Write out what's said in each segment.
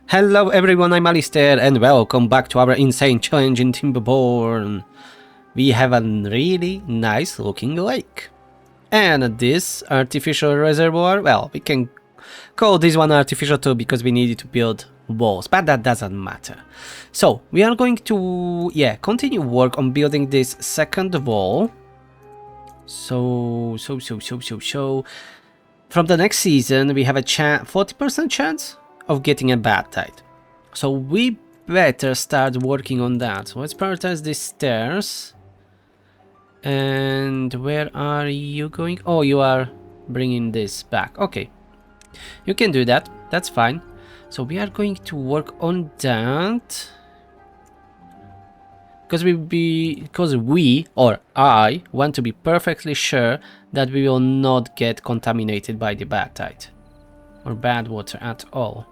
Hello everyone, I'm Alistair and welcome back to our insane challenge in Timberborn. We have a really nice looking lake. And this artificial reservoir, well, we can call this one artificial too because we needed to build walls, but that doesn't matter. So, we are going to, continue work on building this second wall. So, from the next season, we have a 40% chance of getting a Badtide. So we better start working on that. So let's prioritize these stairs. And where are you going? Oh, you are bringing this back. Okay, you can do that. That's fine. So we are going to work on that. Because I want to be perfectly sure that we will not get contaminated by the Badtide or bad water at all.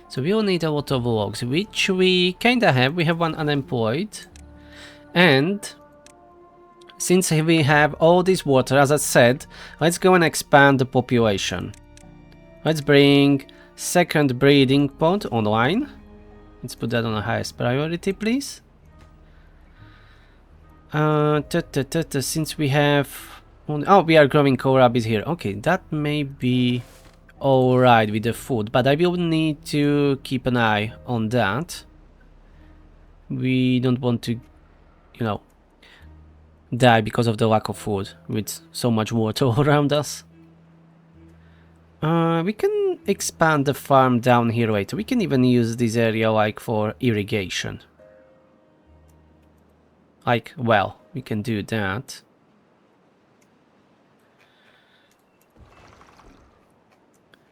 So we will need a lot of logs, which we kinda have. We have one unemployed. And since we have all this water, as I said, let's go and expand the population. Let's bring second breeding pond online. Let's put that on the highest priority, please. Since we have... Oh, we are growing kohlrabies here. Okay, that may be alright with the food, but I will need to keep an eye on that. We don't want to, die because of the lack of food with so much water all around us. We can expand the farm down here later. We can even use this area like for irrigation. Well, we can do that.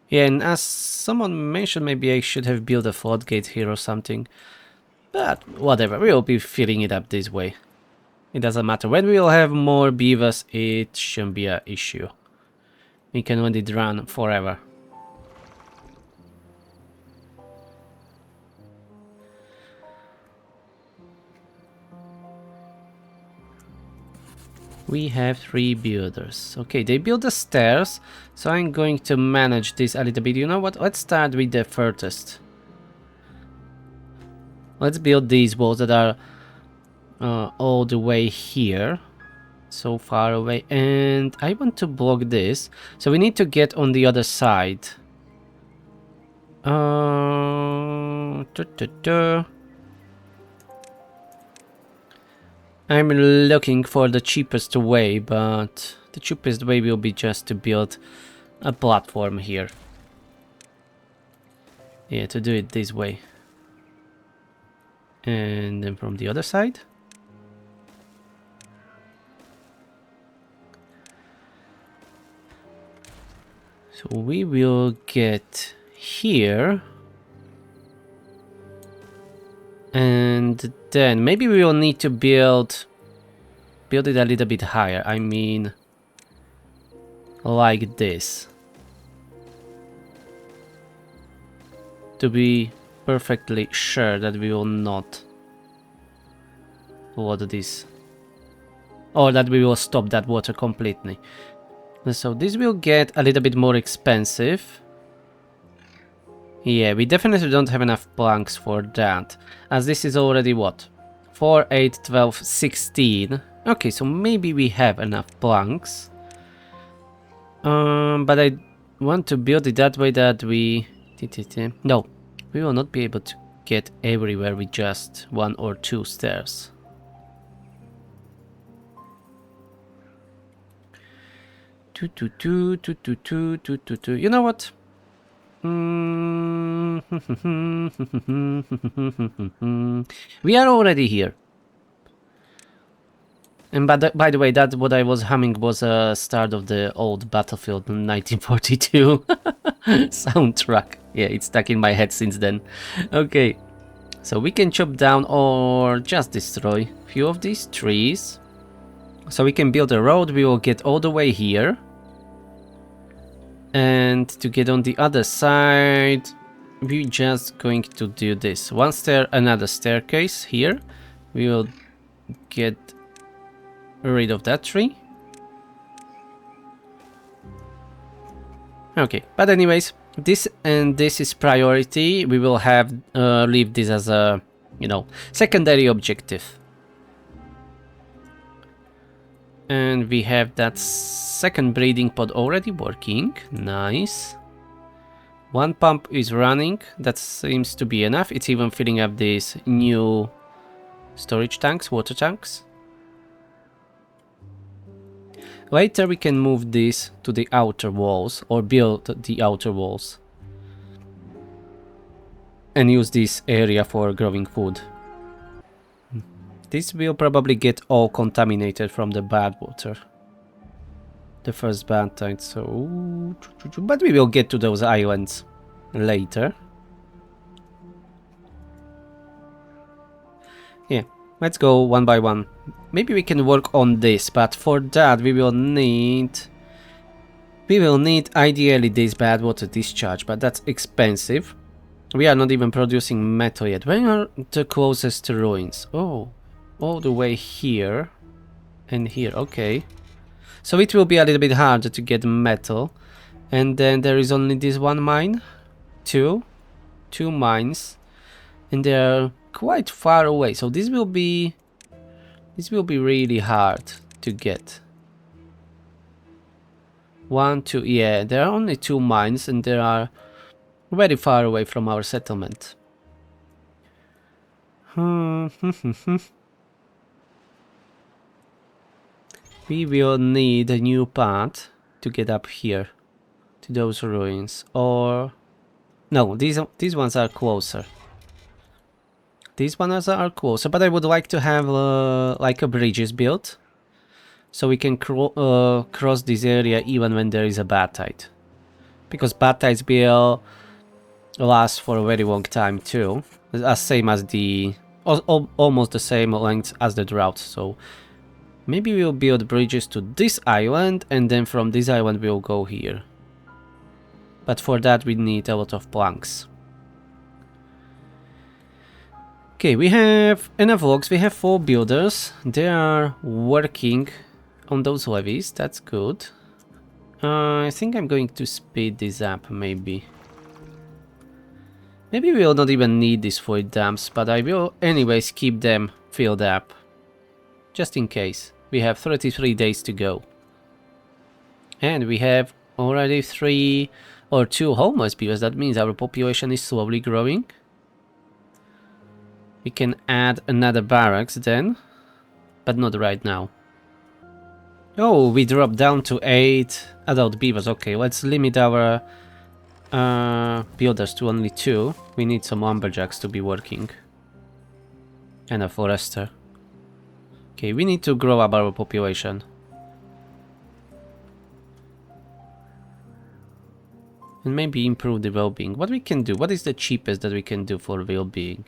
Yeah, and as someone mentioned, maybe I should have built a floodgate here or something. But whatever, we will be filling it up this way. It doesn't matter. When we will have more beavers, it shouldn't be an issue. We can let it run forever. We have 3 builders. Okay, they build the stairs, so I'm going to manage this a little bit. You know what? Let's start with the furthest. Let's build these walls that are all the way here. So far away. And I want to block this. So we need to get on the other side. I'm looking for the cheapest way, but the cheapest way will be just to build a platform here. Yeah, to do it this way. And then from the other side. So we will get here. And then maybe we will need to build it a little bit higher. I mean, like this. To be perfectly sure that we will not flood this. Or that we will stop that water completely. So this will get a little bit more expensive. Yeah, we definitely don't have enough planks for that. As this is already what? 4, 8, 12, 16. Okay, so maybe we have enough planks. But I want to build it that way that we... No, we will not be able to get everywhere with just 1 or 2 stairs. You know what? We are already here. And by the way, that what I was humming was a start of the old Battlefield 1942 soundtrack. Yeah, it's stuck in my head since then. Okay, so we can chop down or just destroy a few of these trees. So we can build a road, we will get all the way here. And to get on the other side, we're just going to do this. One stair, another staircase here. We will get rid of that tree. Okay, but anyways, This is priority. We will have leave this as a, you know, secondary objective. And we have that second breeding pod already working. Nice. One pump is running. That seems to be enough. It's even filling up these new storage tanks, water tanks. Later we can move this to the outer walls or build the outer walls and use this area for growing food. This will probably get all contaminated from the bad water. The first Badtide, so... But we will get to those islands later. Yeah, let's go one by one. Maybe we can work on this, but for that we will need... ideally this bad water discharge, but that's expensive. We are not even producing metal yet. Where are the closest ruins? Oh, all the way here and here, okay. So it will be a little bit harder to get metal. And then there is only this one mine. Two mines. And they are quite far away. So this will be really hard to get. 1, 2, yeah, there are only 2 mines and they are very far away from our settlement. We will need a new path to get up here to those ruins, or no, these ones are closer. These ones are closer, but I would like to have like a bridges built, so we can cross this area even when there is a Badtide, because Badtides will last for a very long time too, as same as the almost the same length as the Drought. So maybe we'll build bridges to this island, and then from this island we'll go here. But for that we need a lot of planks. Okay, we have enough logs, we have 4 builders. They are working on those levees, that's good. I think I'm going to speed this up, maybe. Maybe we will not even need these void dams, but I will anyways keep them filled up. Just in case. We have 33 days to go. And we have already 3 or 2 homeless beavers. That means our population is slowly growing. We can add another barracks then, but not right now. Oh, we dropped down to 8 adult beavers. Okay, let's limit our builders to only 2. We need some lumberjacks to be working. And a forester. Okay, we need to grow up our population. And maybe improve the well-being. What we can do? What is the cheapest that we can do for well-being?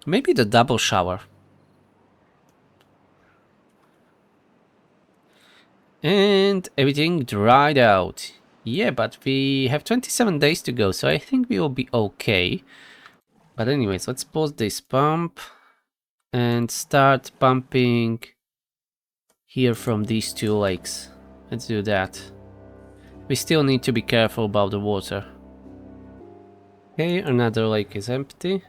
Maybe the double shower. And everything dried out. Yeah, but we have 27 days to go, so I think we will be okay. But anyways, let's pause this pump and start pumping here from these 2 lakes. Let's do that. We still need to be careful about the water. Okay, another lake is empty.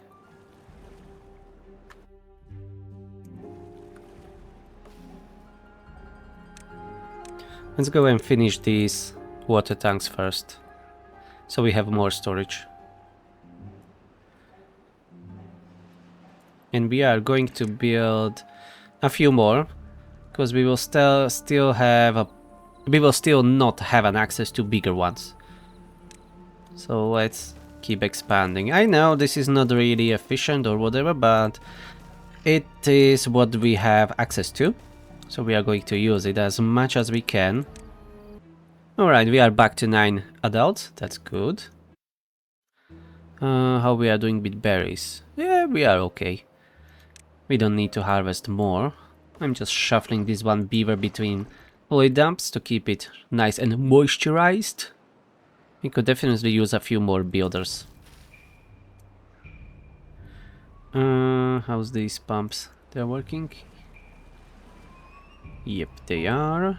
Let's go and finish these water tanks first, so we have more storage. And we are going to build a few more, because we will still not have an access to bigger ones. So let's keep expanding. I know this is not really efficient or whatever, but it is what we have access to. So we are going to use it as much as we can. Alright, we are back to 9 adults. That's good. How we are doing with berries? Yeah, we are okay. We don't need to harvest more. I'm just shuffling this one beaver between void dumps to keep it nice and moisturized. We could definitely use a few more builders. How's these pumps? They're working? Yep, they are.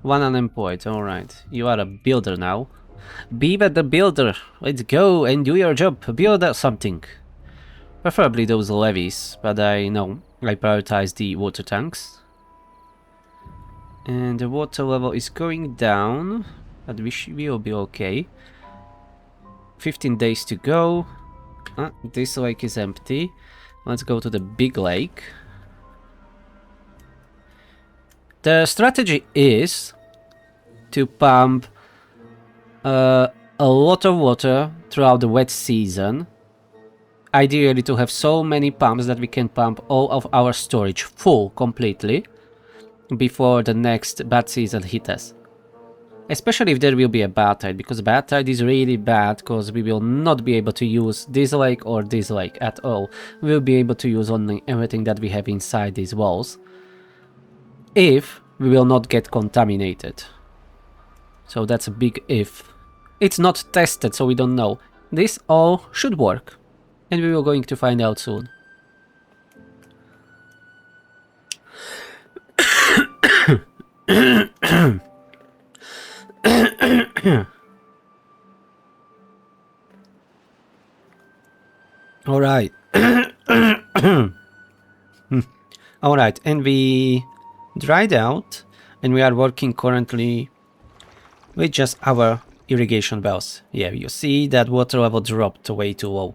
One unemployed, alright. You are a builder now. Beaver the builder, let's go and do your job. Build something. Preferably those levees, but I know I prioritize the water tanks. And the water level is going down, but we will be okay. 15 days to go. This lake is empty. Let's go to the big lake. The strategy is to pump a lot of water throughout the wet season. Ideally to have so many pumps that we can pump all of our storage full completely before the next bad season hits us. Especially if there will be a Badtide, because Badtide is really bad because we will not be able to use this lake or this lake at all. We will be able to use only everything that we have inside these walls, if we will not get contaminated. So that's a big if. It's not tested, so we don't know. This all should work, and we are going to find out soon. Alright. Alright, and we dried out, and we are working currently with just our irrigation wells. Yeah, you see that water level dropped way too low.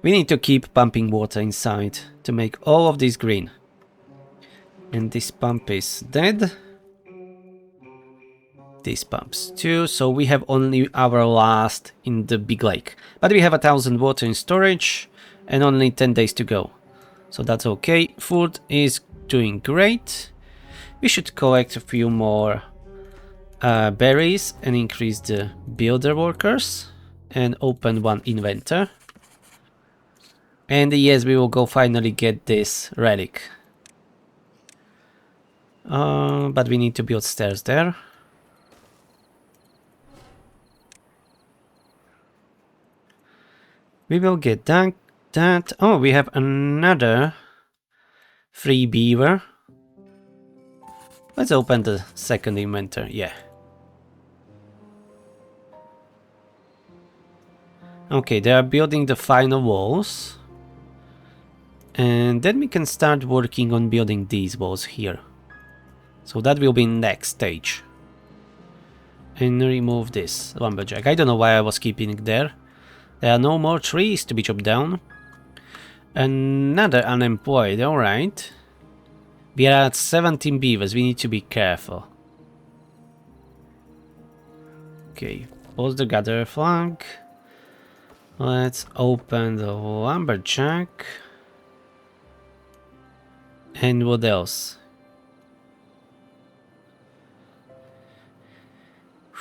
We need to keep pumping water inside to make all of this green. And this pump is dead. This pumps too, so we have only our last in the big lake. But we have 1,000 water in storage and only 10 days to go. So that's okay. Food is doing great. We should collect a few more berries and increase the builder workers and open one inventor. And yes, we will go finally get this relic. But we need to build stairs there. We will get that. Oh, we have another free beaver. Let's open the second inventor. Yeah. Okay, they are building the final walls. And then we can start working on building these walls here. So that will be next stage. And remove this lumberjack. I don't know why I was keeping it there. There are no more trees to be chopped down. Another unemployed, alright. We are at 17 beavers, we need to be careful. Okay, pause the gather flag. Let's open the lumberjack. And what else?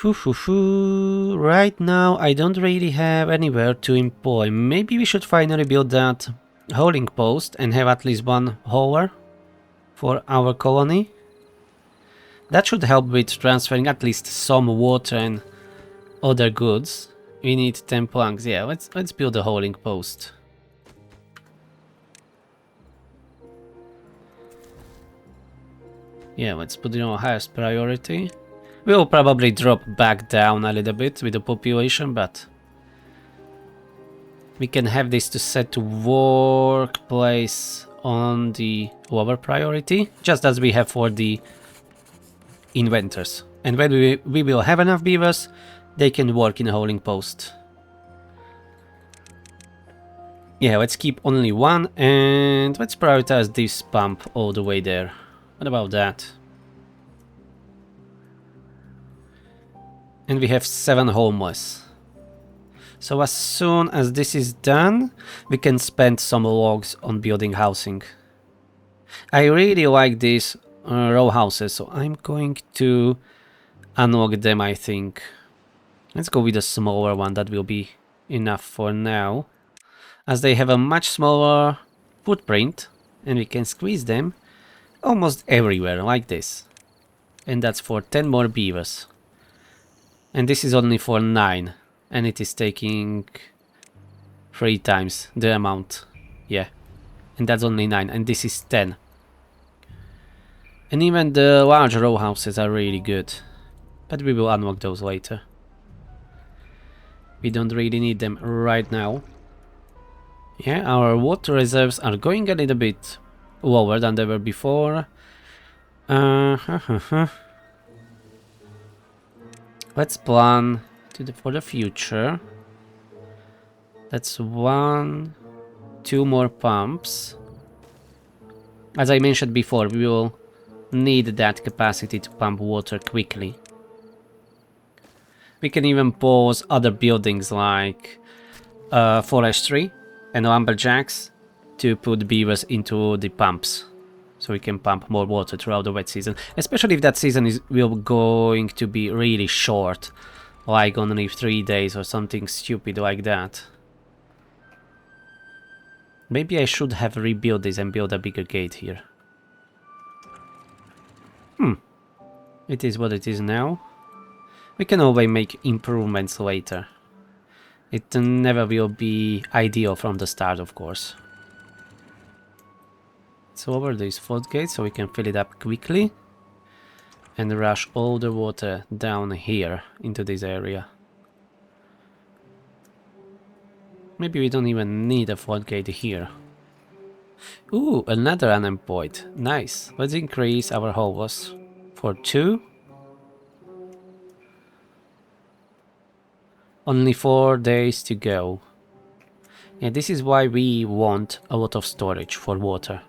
Right now I don't really have anywhere to employ. Maybe we should finally build that hauling post and have at least one hauler for our colony. That should help with transferring at least some water and other goods. We need 10 planks. Yeah, let's build a hauling post. Yeah, let's put it on highest priority. We'll probably drop back down a little bit with the population, but we can have this to set to workplace on the lower priority, just as we have for the inventors. And when we will have enough beavers, they can work in a hauling post. Yeah, let's keep only one, and let's prioritize this pump all the way there. What about that? And we have 7 homeless. So as soon as this is done, we can spend some logs on building housing. I really like these row houses, so I'm going to unlock them, I think. Let's go with a smaller one, that will be enough for now. As they have a much smaller footprint, and we can squeeze them almost everywhere, like this. And that's for 10 more beavers. And this is only for 9, and it is taking 3 times the amount. Yeah, and that's only 9, and this is 10. And even the large row houses are really good. But we will unlock those later. We don't really need them right now. Yeah, our water reserves are going a little bit lower than they were before. Let's plan for the future. That's 1, 2 more pumps. As I mentioned before, we will need that capacity to pump water quickly. We can even pause other buildings like forestry and lumberjacks to put beavers into the pumps, so we can pump more water throughout the wet season, especially if that season is going to be really short, like only 3 days or something stupid like that. Maybe I should have rebuilt this and built a bigger gate here. It is what it is now. We can always make improvements later. It never will be ideal from the start, of course. Let's lower this floodgate so we can fill it up quickly and rush all the water down here into this area. Maybe we don't even need a floodgate here. Ooh, another unemployed. Nice. Let's increase our hovers for 2. Only 4 days to go. Yeah, this is why we want a lot of storage for water.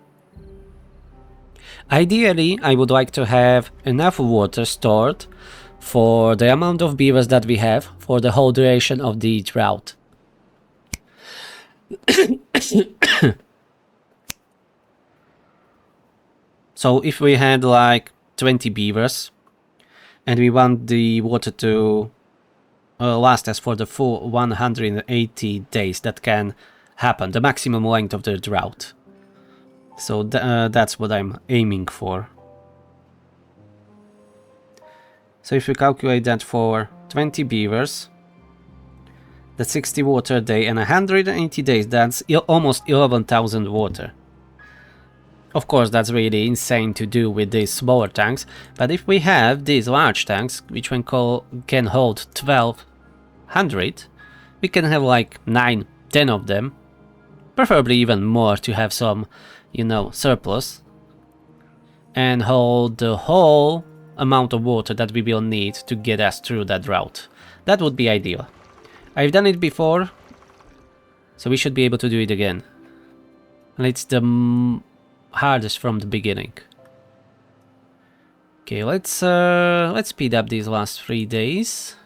Ideally, I would like to have enough water stored for the amount of beavers that we have for the whole duration of the drought. So if we had like 20 beavers and we want the water to last us for the full 180 days, that can happen, the maximum length of the drought. So that's what I'm aiming for. So if we calculate that for 20 beavers, that's 60 water a day, and 180 days, that's almost 11,000 water. Of course, that's really insane to do with these smaller tanks, but if we have these large tanks, which can hold 1,200, we can have like 9, 10 of them, preferably even more to have some, you know, surplus, and hold the whole amount of water that we will need to get us through that drought. That would be ideal. I've done it before, so we should be able to do it again. And it's the hardest from the beginning. Okay, let's speed up these last 3 days.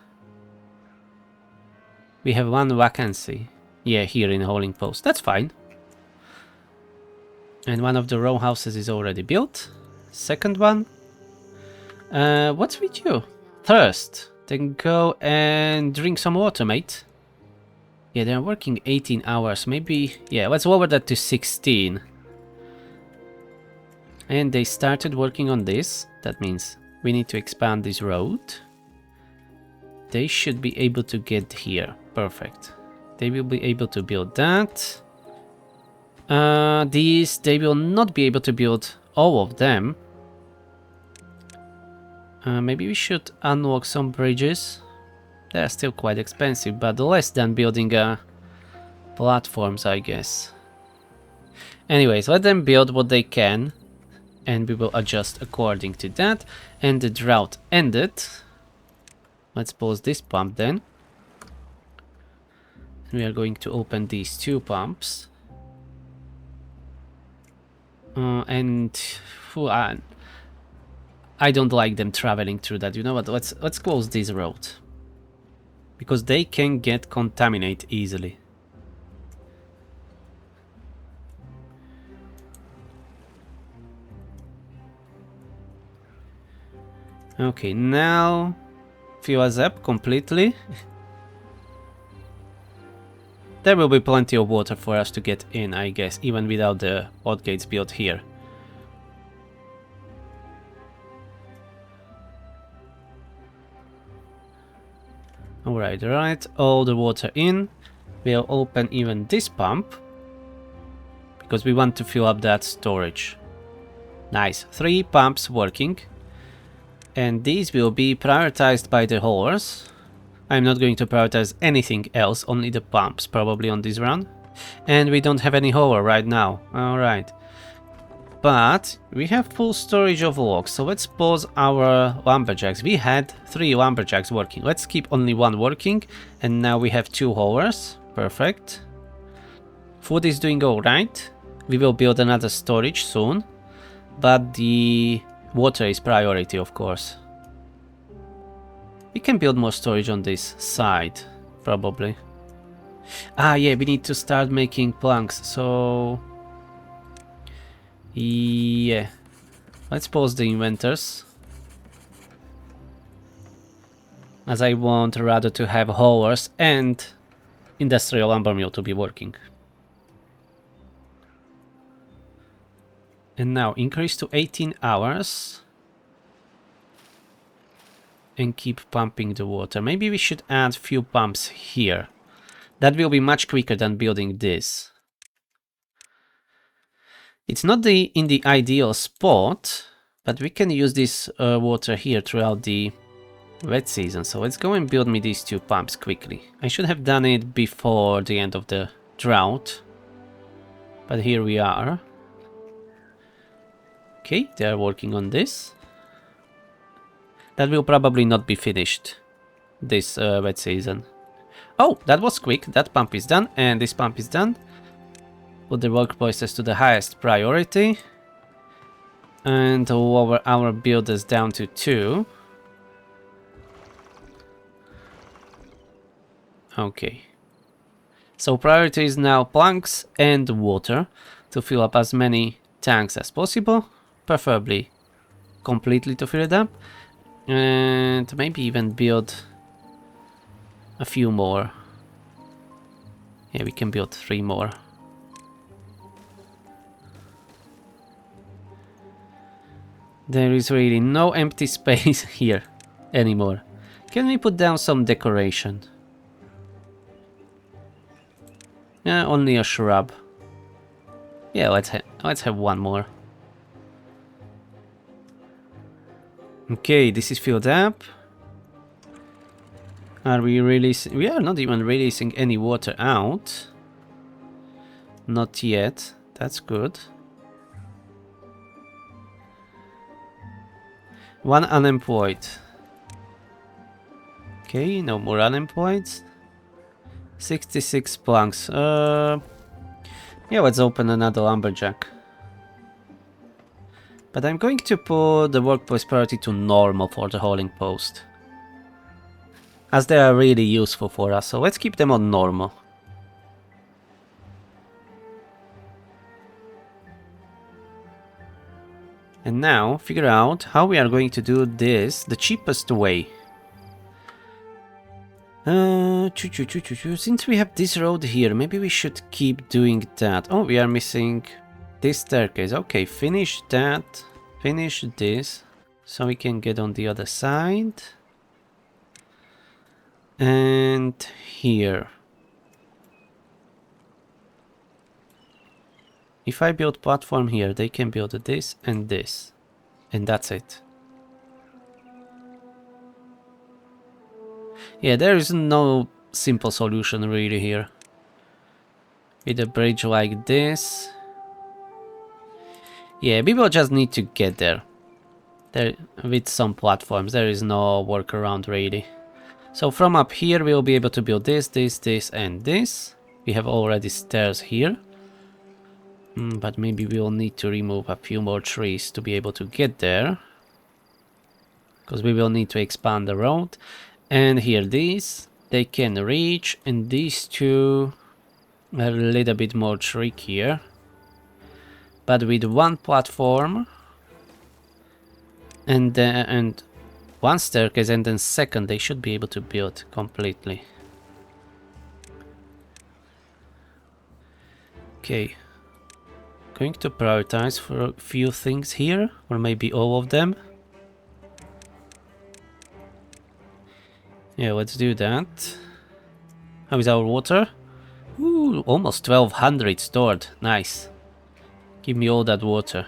We have 1 vacancy. Yeah, here in Holding Post. That's fine. And one of the row houses is already built. Second one. What's with you? Thirst. Then go and drink some water, mate. Yeah, they're working 18 hours. Maybe, yeah, let's lower that to 16. And they started working on this. That means we need to expand this road. They should be able to get here. Perfect. They will be able to build that. These, they will not be able to build all of them. Maybe we should unlock some bridges. They're still quite expensive, but less than building platforms, I guess. Anyways, let them build what they can, and we will adjust according to that. And the drought ended. Let's pause this pump then. We are going to open these 2 pumps. I don't like them traveling through that. You know what? Let's close this road, because they can get contaminated easily. Okay, now fill us up completely. There will be plenty of water for us to get in, I guess, even without the floodgates built here. Alright, all the water in. We'll open even this pump, because we want to fill up that storage. Nice. 3 pumps working. And these will be prioritized by the haulers. I'm not going to prioritize anything else, only the pumps probably on this run. And we don't have any hauler right now. Alright. But we have full storage of logs, so let's pause our lumberjacks. We had 3 lumberjacks working. Let's keep only 1 working. And now we have 2 haulers. Perfect. Food is doing alright. We will build another storage soon. But the water is priority, of course. We can build more storage on this side, probably. Ah, yeah, we need to start making planks, so... yeah. Let's pause the inventors. As I want rather to have haulers and industrial lumber mill to be working. And now increase to 18 hours. And keep pumping the water. Maybe we should add few pumps here. That will be much quicker than building this. It's not in the ideal spot, but we can use this water here throughout the wet season. So let's go and build me these 2 pumps quickly. I should have done it before the end of the drought. But here we are. Okay, they are working on this. That will probably not be finished this wet season. Oh, that was quick. That pump is done, and this pump is done. Put the work process to the highest priority. And lower our builders down to 2. Okay. So priority is now planks and water to fill up as many tanks as possible. Preferably completely to fill it up. And maybe even build a few more. Yeah, we can build 3 more. There is really no empty space here anymore. Can we put down some decoration? Yeah, only a shrub. Yeah, let's have 1 more. Okay, this is filled up. Are we releasing? We are not even releasing any water out. Not yet. That's good. 1 unemployed. Okay, no more unemployed. 66 planks. Yeah, let's open another lumberjack. But I'm going to put the workplace priority to normal for the hauling post. As they are really useful for us, so let's keep them on normal. And now, figure out how we are going to do this the cheapest way. Since we have this road here, maybe we should keep doing that. Oh, we are missing this staircase. Okay, finish that. Finish this. So we can get on the other side. And here. If I build platform here, they can build this and this. And that's it. Yeah, there is no simple solution really here. With a bridge like this. Yeah, we will just need to get there. With some platforms, there is no workaround really. So from up here we'll be able to build this, this, this and this. We have already stairs here. But maybe we'll need to remove a few more trees to be able to get there. Because we will need to expand the road. And here these, they can reach, and these two are a little bit more trickier. But with 1 platform and 1 staircase and then second, they should be able to build completely. Okay. Going to prioritize for a few things here, or maybe all of them. Yeah, let's do that. How is our water? Ooh, almost 1200 stored. Nice. Give me all that water.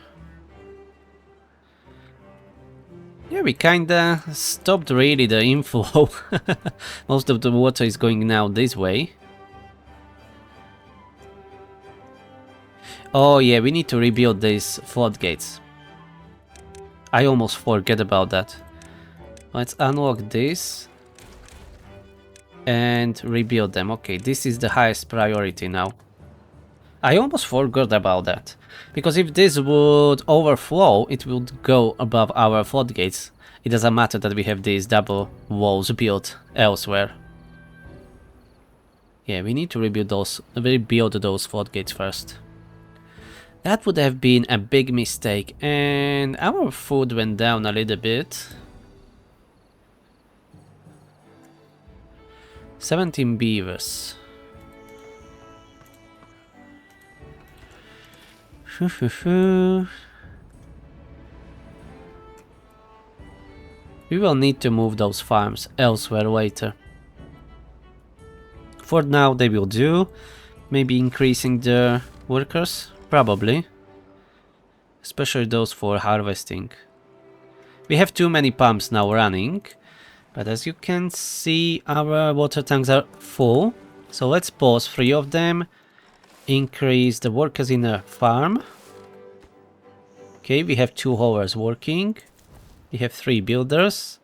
Yeah, we kinda stopped really the inflow. Most of the water is going now this way. Oh yeah, we need to rebuild these floodgates. I almost forget about that. Let's unlock this and rebuild them. Okay, this is the highest priority now. I almost forgot about that. Because if this would overflow, it would go above our floodgates. It doesn't matter that we have these double walls built elsewhere. Yeah, we need to rebuild those floodgates first. That would have been a big mistake, and our food went down a little bit. 17 beavers. We will need to move those farms elsewhere later. For now they will do. Maybe increasing the workers? Probably. Especially those for harvesting. We have too many pumps now running. But as you can see, our water tanks are full. So let's pause 3 of them. Increase the workers in the farm. Okay, we have 2 haulers working. We have 3 builders.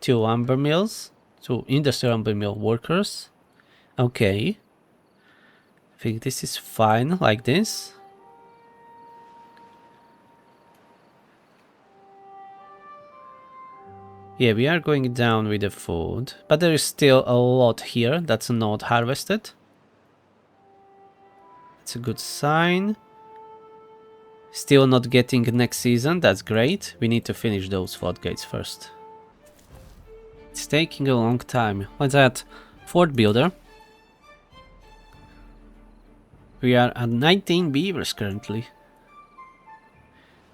2 lumber mills. 2 industrial lumber mill workers. Okay. I think this is fine like this. Yeah, we are going down with the food, but there is still a lot here that's not harvested. It's a good sign. Still not getting next season, that's great. We need to finish those floodgates first. It's taking a long time. Let's add fort builder. We are at 19 beavers currently.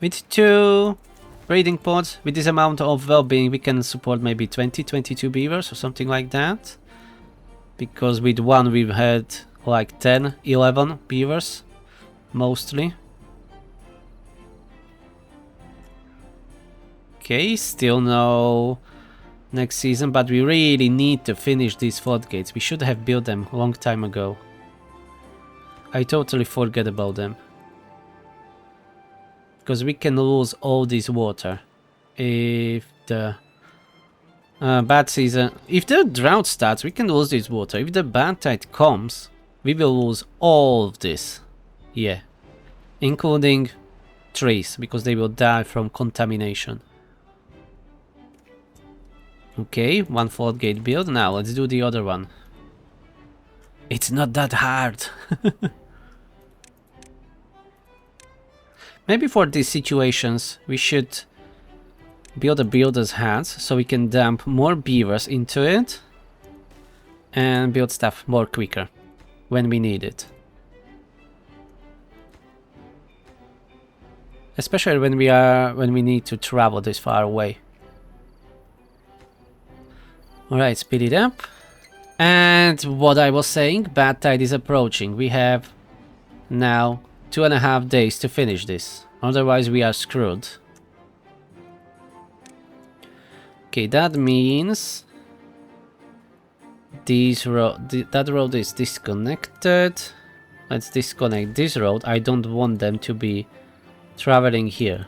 With 2 breeding pods, with this amount of well-being, we can support maybe 20-22 beavers or something like that. Because with 1 we've had like 10-11 beavers, mostly. Okay, still no next season, but we really need to finish these floodgates. We should have built them a long time ago. I totally forget about them. Because we can lose all this water if the bad season, if the drought starts, we can lose this water. If the Badtide comes, we will lose all of this. Yeah, including trees, because they will die from contamination. Okay, 1 floodgate build. Now let's do the other one. It's not that hard. Maybe for these situations we should build a builder's hat so we can dump more beavers into it and build stuff more quicker when we need it. Especially when we need to travel this far away. Alright, speed it up. And what I was saying, Badtide is approaching. We have now 2.5 days to finish this. Otherwise we are screwed. Okay, that means that road is disconnected. Let's disconnect this road. I don't want them to be traveling here.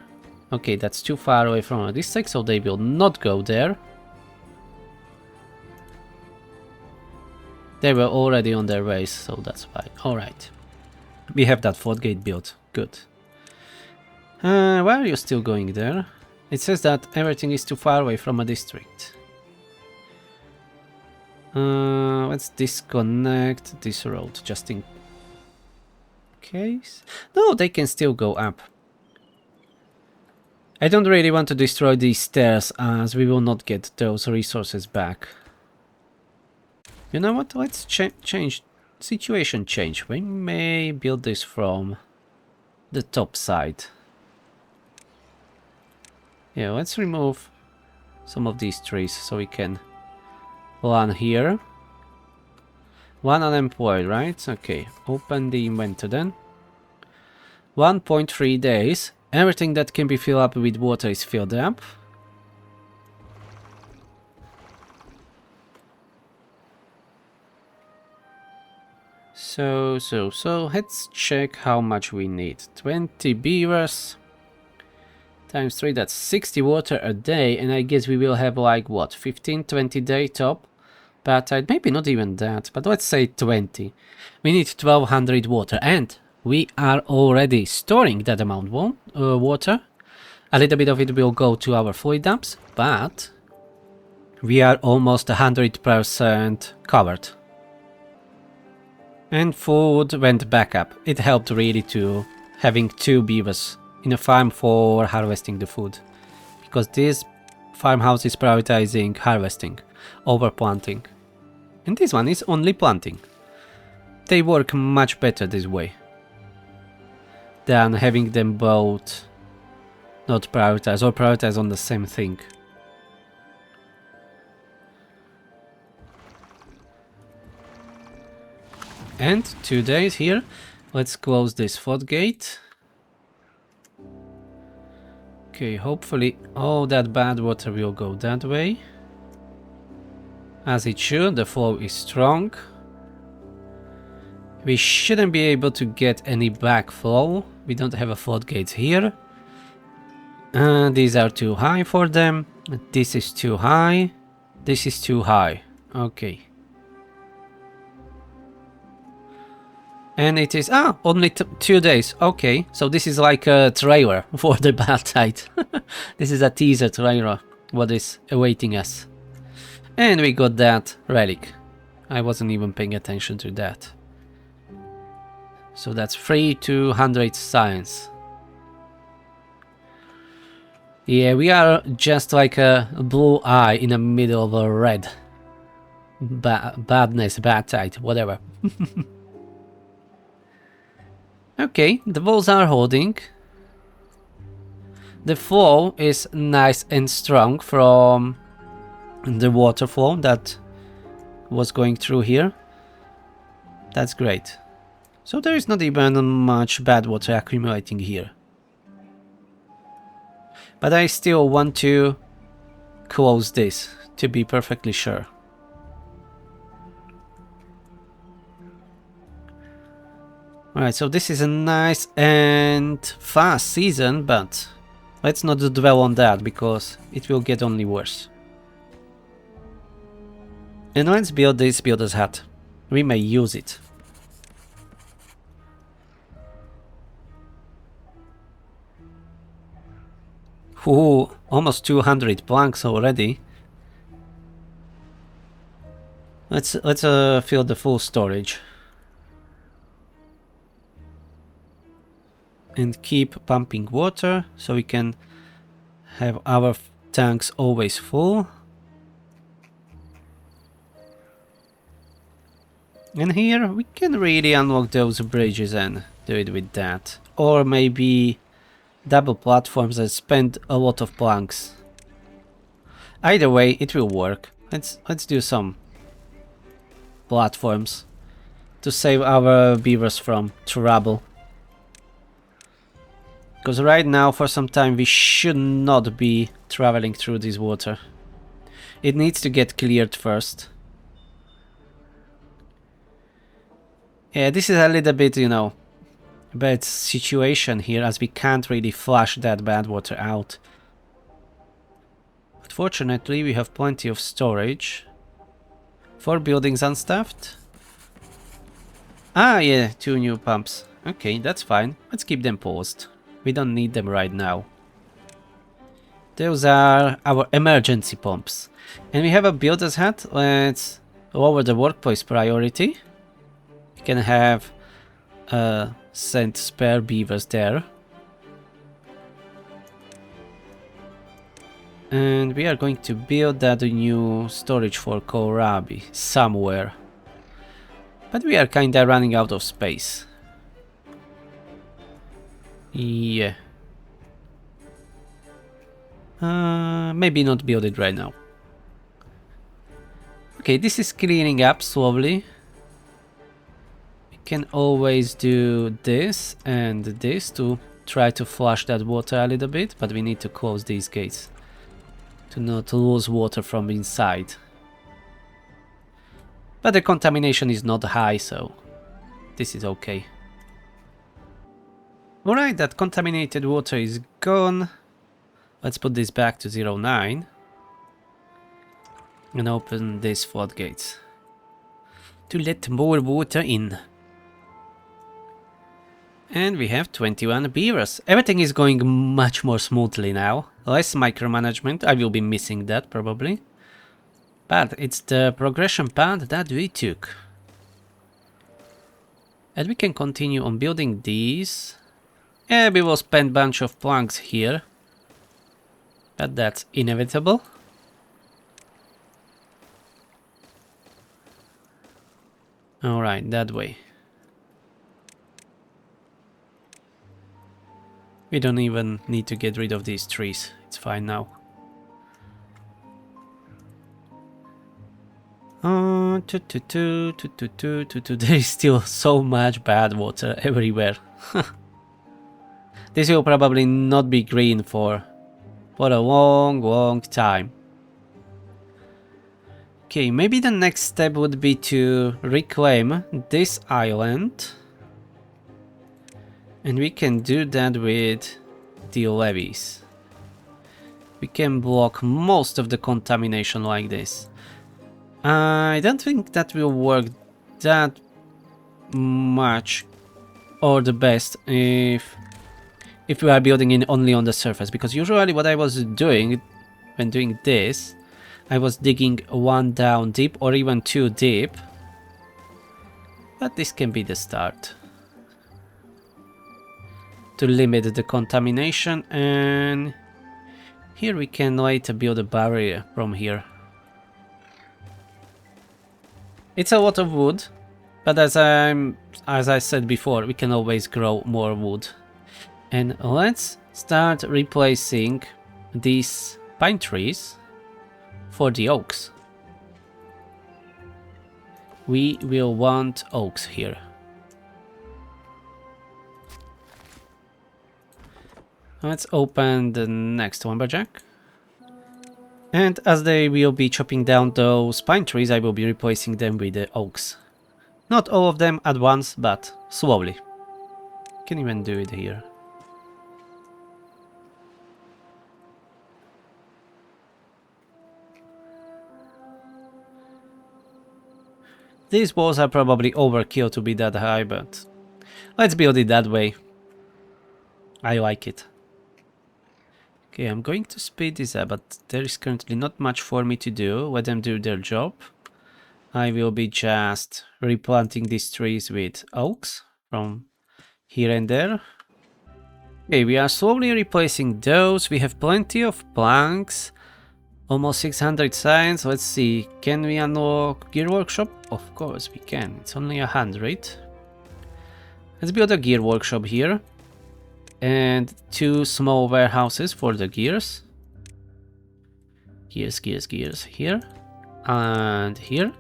Okay, that's too far away from our district, so they will not go there. They were already on their ways, so that's fine. Alright. We have that floodgate built. Good. Why are you still going there? It says that everything is too far away from a district. Let's disconnect this road just in case. No, they can still go up. I don't really want to destroy these stairs as we will not get those resources back. You know what? Let's change. Situation change. We may build this from the top side. Yeah, let's remove some of these trees so we can land here. 1 unemployed, right? Okay, open the inventory then. 1.3 days. Everything that can be filled up with water is filled up. So, let's check how much we need. 20 beavers times 3, that's 60 water a day, and I guess we will have like, what, 15, 20 day top? Badtide, maybe not even that, but let's say 20. We need 1200 water, and we are already storing that amount of water. A little bit of it will go to our fluid dumps, but we are almost 100% covered. And food went back up. It helped really to having 2 beavers in a farm for harvesting the food. Because this farmhouse is prioritizing harvesting over planting. And this one is only planting. They work much better this way than having them both not prioritize or prioritize on the same thing. And 2 days here. Let's close this floodgate. Okay, hopefully all that bad water will go that way. As it should, the flow is strong. We shouldn't be able to get any backflow. We don't have a floodgate here. These are too high for them. This is too high. This is too high. Okay. And it is, only 2 days. Okay, so this is like a trailer for the Badtide. This is a teaser trailer, what is awaiting us. And we got that relic. I wasn't even paying attention to that. So that's 3,200 science. Yeah, we are just like a blue eye in the middle of a red. Badness, Badtide, whatever. Okay, the walls are holding. The flow is nice and strong from the waterfall that was going through here. That's great. So there is not even much bad water accumulating here. But I still want to close this to be perfectly sure. Alright, so this is a nice and fast season, but let's not dwell on that because it will get only worse. And let's build this builder's hut. We may use it. Ooh, almost 200 planks already. Let's fill the full storage. And keep pumping water so we can have our tanks always full. And here we can really unlock those bridges and do it with that. Or maybe double platforms and spend a lot of planks. Either way, it will work. Let's do some platforms to save our beavers from trouble. Because right now, for some time, we should not be traveling through this water. It needs to get cleared first. Yeah, this is a little bit, you know, bad situation here, as we can't really flush that bad water out. But fortunately, we have plenty of storage. 4 buildings unstaffed. Ah, yeah, 2 new pumps. Okay, that's fine. Let's keep them paused. We don't need them right now. Those are our emergency pumps. And we have a builder's hut. Let's lower the workplace priority. We can have send spare beavers there. And we are going to build that new storage for kohlrabi somewhere. But we are kinda running out of space. Yeah. Maybe not build it right now. Okay, this is cleaning up slowly. We can always do this and this to try to flush that water a little bit, but we need to close these gates to not lose water from inside. But the contamination is not high, so this is okay. Alright, that contaminated water is gone. Let's put this back to 09. And open these floodgates to let more water in. And we have 21 beavers. Everything is going much more smoothly now. Less micromanagement. I will be missing that probably. But it's the progression path that we took. And we can continue on building these. Yeah, we will spend a bunch of planks here. But that's inevitable. Alright, that way. We don't even need to get rid of these trees. It's fine now. There is still so much bad water everywhere. This will probably not be green for a long time. Okay, maybe the next step would be to reclaim this island. And we can do that with the levees. We can block most of the contamination like this. I don't think that will work that much or the best if we are building it only on the surface, because usually what I was doing when doing this, I was digging one down deep or even two deep, but this can be the start to limit the contamination. And here we can later build a barrier from here. It's a lot of wood, but as I said before, we can always grow more wood. And let's start replacing these pine trees for the oaks. We will want oaks here. Let's open the next lumberjack. And as they will be chopping down those pine trees, I will be replacing them with the oaks. Not all of them at once, but slowly. Can even do it here. These walls are probably overkill to be that high, but let's build it that way. I like it. Okay, I'm going to speed this up, but there is currently not much for me to do. Let them do their job. I will be just replanting these trees with oaks from here and there. Okay, we are slowly replacing those. We have plenty of planks. Almost 600 science. Let's see, can we unlock gear workshop? Of course we can. It's only 100. Let's build a gear workshop here. And 2 small warehouses for the gears. Gears here. And here.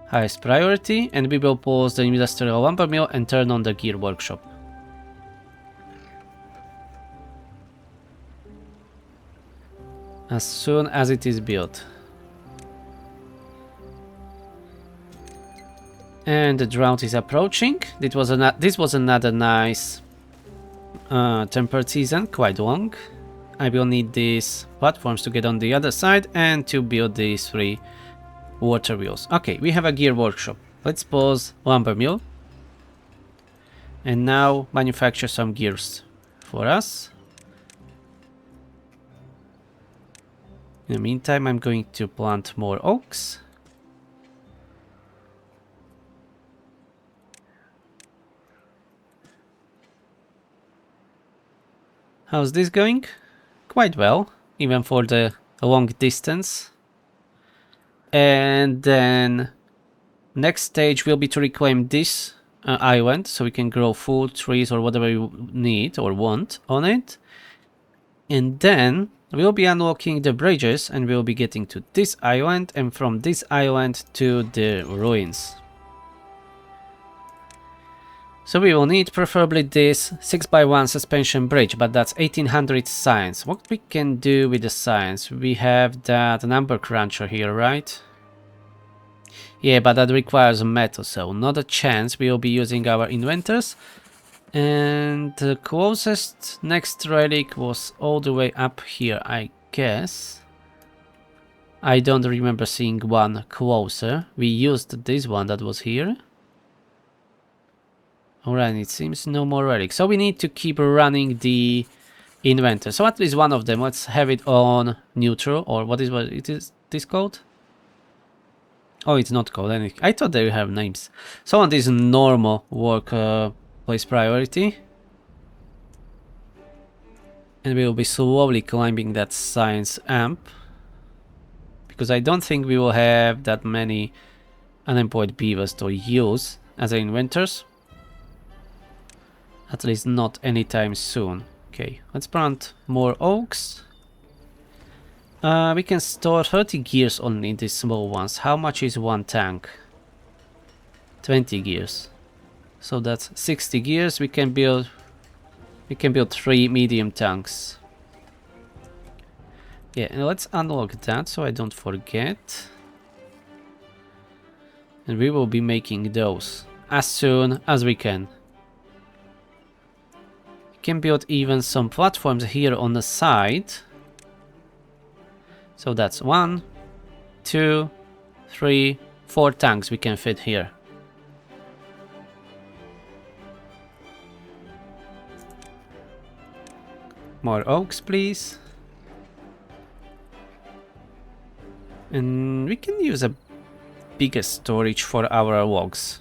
Highest priority. And we will pause the industrial lumber mill and turn on the gear workshop. As soon as it is built. And the drought is approaching. This was another nice tempered season, quite long. I will need these platforms to get on the other side and to build these 3 water wheels. Okay, we have a gear workshop. Let's pause lumber mill. And now manufacture some gears for us. In the meantime, I'm going to plant more oaks. How's this going? Quite well, even for the long distance. And then next stage will be to reclaim this island, so we can grow food, trees, or whatever we need or want on it. And then we'll be unlocking the bridges, and we'll be getting to this island, and from this island to the ruins. So we will need preferably this 6x1 suspension bridge, but that's 1800 science. What we can do with the science? We have that number cruncher here, right? Yeah, but that requires metal, so not a chance. We will be using our inventors. And the closest next relic was all the way up here, I guess. I don't remember seeing one closer. We used this one that was here. Alright, it seems no more relics. So we need to keep running the inventor. So at least one of them. Let's have it on neutral, or what it is this called? Oh, it's not called anything. I thought they have names. So on this normal work place priority. And we will be slowly climbing that science amp. Because I don't think we will have that many unemployed beavers to use as inventors. At least not anytime soon. Okay, let's plant more oaks. We can store 30 gears only in these small ones. How much is one tank? 20 gears. So that's 60 gears. We can build 3 medium tanks. Yeah, and let's unlock that so I don't forget. And we will be making those as soon as we can. We can build even some platforms here on the side. So that's 1, 2, 3, 4 tanks we can fit here. More oaks, please. And we can use a bigger storage for our logs.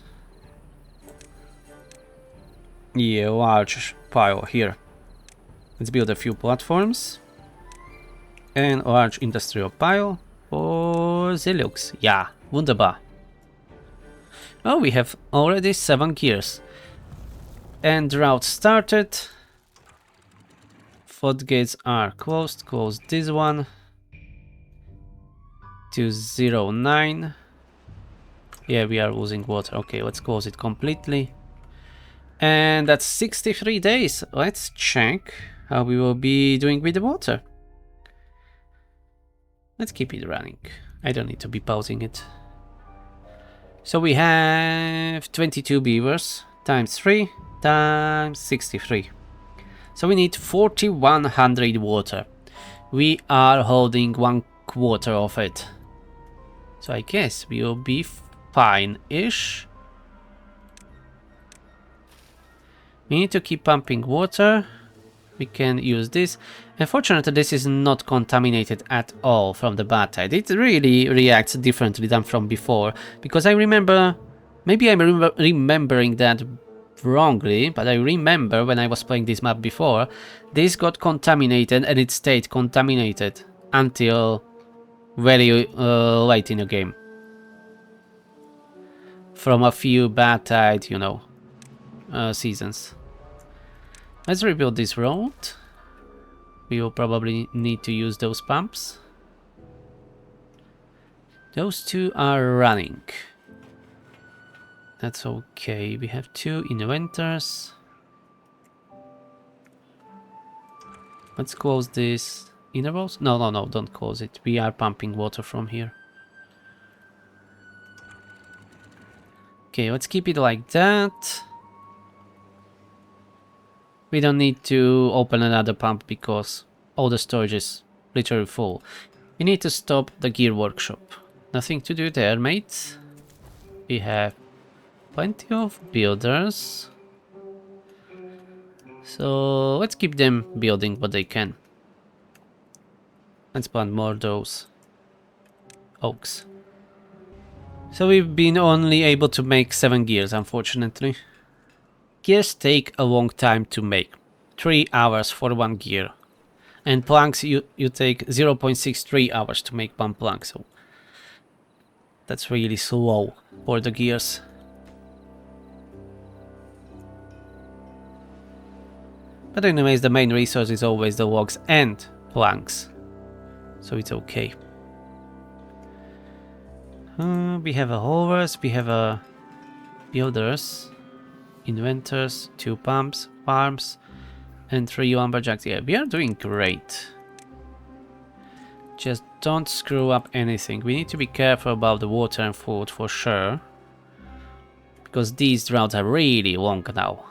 Yeah, large pile here. Let's build a few platforms. And a large industrial pile for the logs. Yeah, wunderbar. Oh, we have already 7 gears. And drought started. Floodgates are closed. Close this one. 209. Yeah, we are losing water. Okay, let's close it completely. And that's 63 days. Let's check how we will be doing with the water. Let's keep it running. I don't need to be pausing it. So we have 22 beavers times 3 times 63. So we need 4100 water. We are holding 1/4 of it. So I guess we will be fine-ish. We need to keep pumping water. We can use this. Unfortunately, this is not contaminated at all from the Badtide. It really reacts differently than from before. Because I remember... Maybe I'm remembering that wrongly, but I remember when I was playing this map before, this got contaminated and it stayed contaminated until very late in the game. From a few Badtide, you know, seasons. Let's rebuild this road. We will probably need to use those pumps. Those two are running. That's okay. We have 2 inventors. Let's close this. Intervals? No, don't close it. We are pumping water from here. Okay, let's keep it like that. We don't need to open another pump because all the storage is literally full. We need to stop the gear workshop. Nothing to do there, mates. We have plenty of builders. So let's keep them building what they can. Let's plant more of those oaks. So we've been only able to make 7 gears, unfortunately. Gears take a long time to make. 3 hours for 1 gear. And planks, you take 0.63 hours to make 1 plank. So that's really slow for the gears. But anyways, the main resource is always the logs and planks. So it's okay. We have a haulers, we have a builders, inventors, 2 pumps, farms, and 3 lumberjacks. Yeah, we are doing great. Just don't screw up anything. We need to be careful about the water and food for sure. Because these droughts are really long now.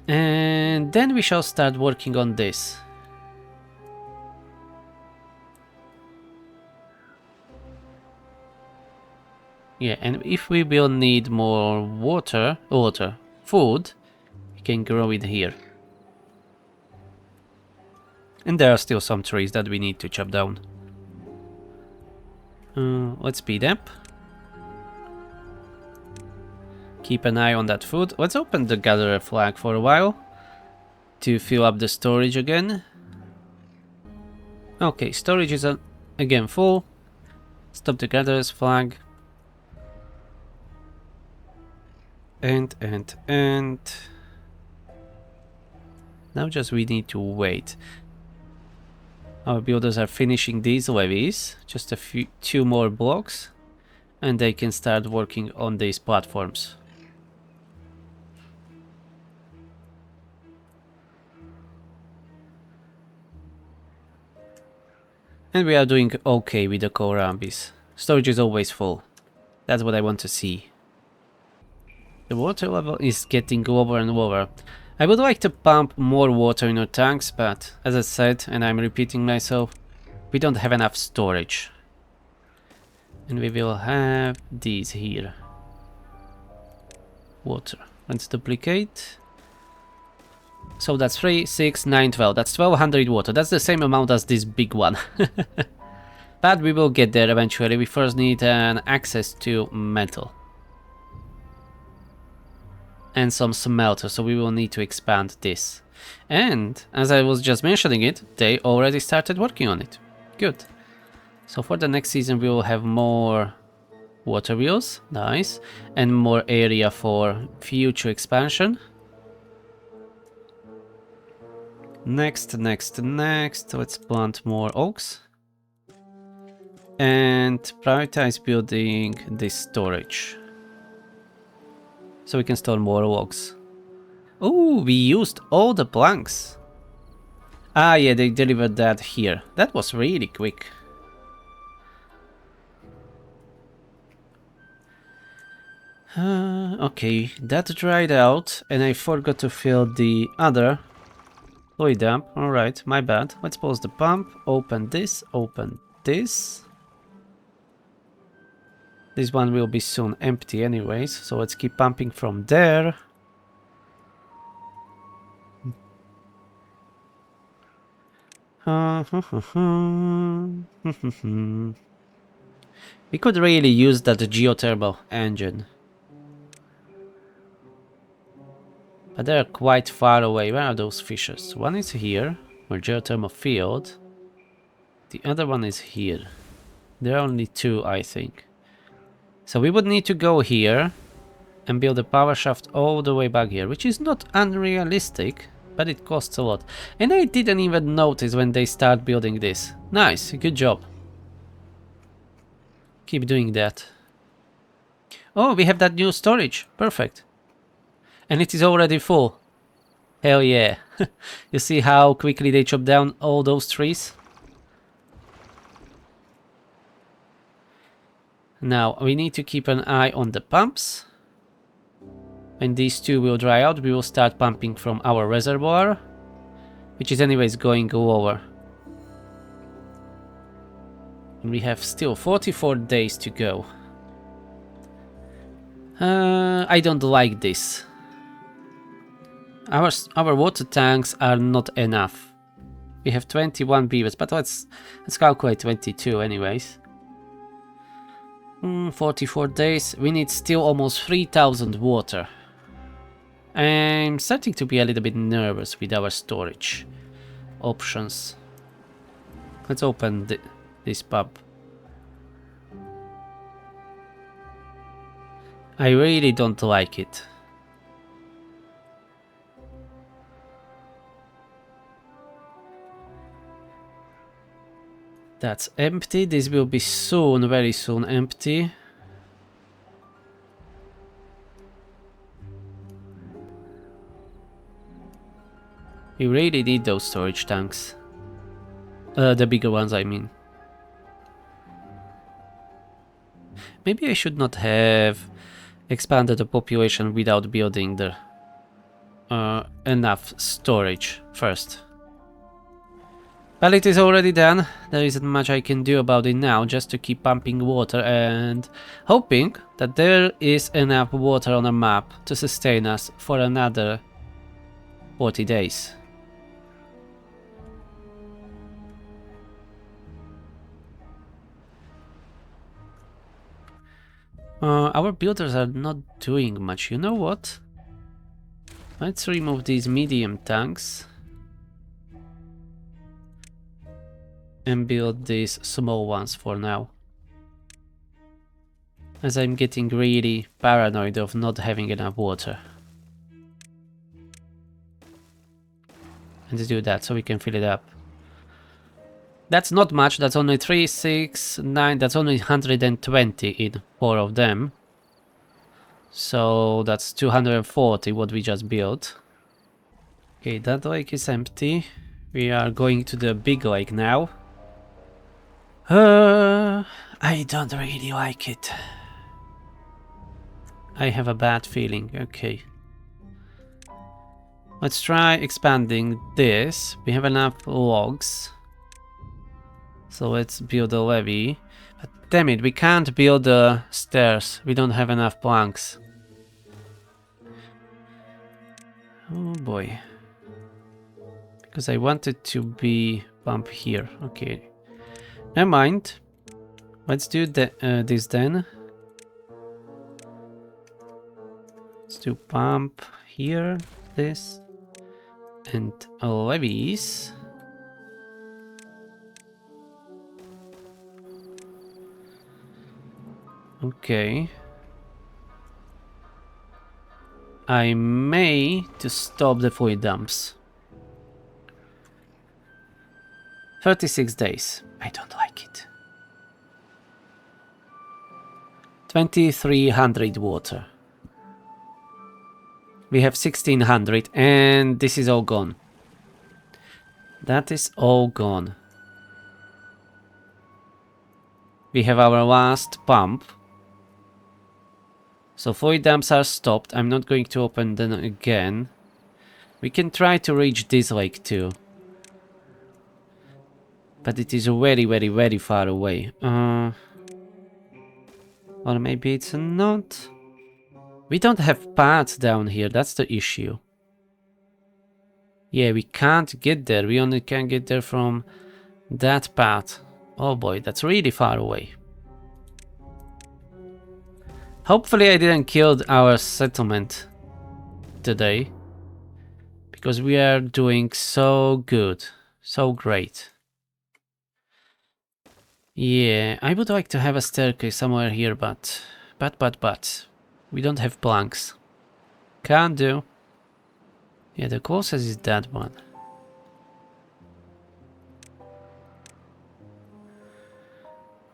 And then we shall start working on this. Yeah, and if we will need more food, we can grow it here. And there are still some trees that we need to chop down. Let's speed up. Keep an eye on that food. Let's open the gatherer flag for a while to fill up the storage again. Okay, storage is again full. Stop the gatherer's flag. And now just we need to wait. Our builders are finishing these levees, just two more blocks, and they can start working on these platforms. And we are doing okay with the Korambis. Storage is always full. That's what I want to see. The water level is getting lower and lower. I would like to pump more water in our tanks, but as I said, and I'm repeating myself, we don't have enough storage. And we will have these here. Water. Let's duplicate. So that's 3, 6, 9, 12. That's 1200 water. That's the same amount as this big one. But we will get there eventually. We first need an access to metal. And some smelter, so we will need to expand this. And as I was just mentioning it, they already started working on it. Good. So for the next season we will have more water wheels, nice, and more area for future expansion. Next, let's plant more oaks. And prioritize building this storage. So we can store more logs. Oh, we used all the planks. Ah, yeah, they delivered that here. That was really quick. Okay, that dried out, and I forgot to fill the other fluid dump. Alright, my bad. Let's pause the pump, open this, open this. This one will be soon empty anyways, so let's keep pumping from there. We could really use that geothermal engine. But they're quite far away. Where are those fishers? One is here, where geothermal field. The other one is here. There are only two, I think. So we would need to go here and build a power shaft all the way back here, which is not unrealistic, but it costs a lot. And I didn't even notice when they start building this. Nice, good job. Keep doing that. Oh, we have that new storage. Perfect. And it is already full. Hell yeah. You see how quickly they chop down all those trees? Now, we need to keep an eye on the pumps. When these two will dry out, we will start pumping from our reservoir, which is anyways going lower. And we have still 44 days to go. I don't like this. Our water tanks are not enough. We have 21 beavers, but let's calculate 22 anyways. 44 days. We need still almost 3000 water. I'm starting to be a little bit nervous with our storage options. Let's open this pub. I really don't like it. That's empty. This will be soon, very soon empty. We really need those storage tanks. The bigger ones, I mean. Maybe I should not have expanded the population without building the enough storage first. Well, it is already done. There isn't much I can do about it now, just to keep pumping water and hoping that there is enough water on a map to sustain us for another 40 days. Our builders are not doing much. You know what? Let's remove these medium tanks and build these small ones for now, as I'm getting really paranoid of not having enough water. And do that so we can fill it up. That's not much, that's only 3, 6, 9, that's only 120 in 4 of them. So that's 240 what we just built. Okay, that lake is empty. We are going to the big lake now. I don't really like it. I have a bad feeling, okay. Let's try expanding this. We have enough logs. So let's build a levee. But damn it, we can't build the stairs. We don't have enough planks. Oh boy. Because I wanted to be pump here. Okay. Never mind. Let's do this then. Let's do pump here. This. And levees. Okay. I may to stop the fluid dumps. 36 days. I don't like it. 2300 water. We have 1600 and this is all gone. That is all gone. We have our last pump. So fluid dumps are stopped. I'm not going to open them again. We can try to reach this lake too. But it is very, very, very far away. Or maybe it's not. We don't have paths down here. That's the issue. Yeah, we can't get there. We only can get there from that path. Oh boy, that's really far away. Hopefully I didn't kill our settlement today, because we are doing so good, so great. Yeah, I would like to have a staircase somewhere here, but we don't have planks. Can't do. Yeah, the closest is that one.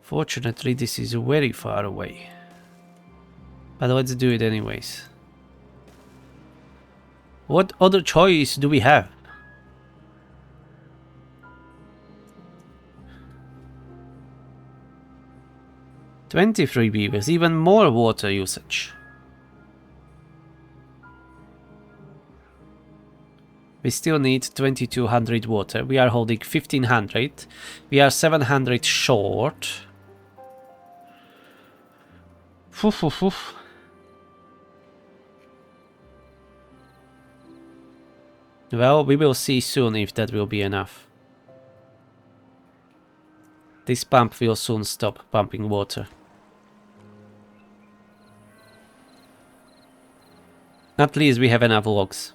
Fortunately, this is very far away. But let's do it anyways. What other choice do we have? $23 beavers, even more water usage. We still need 2200 water. We are holding 1500. We are 700 short. Well, we will see soon if that will be enough. This pump will soon stop pumping water. At least we have enough logs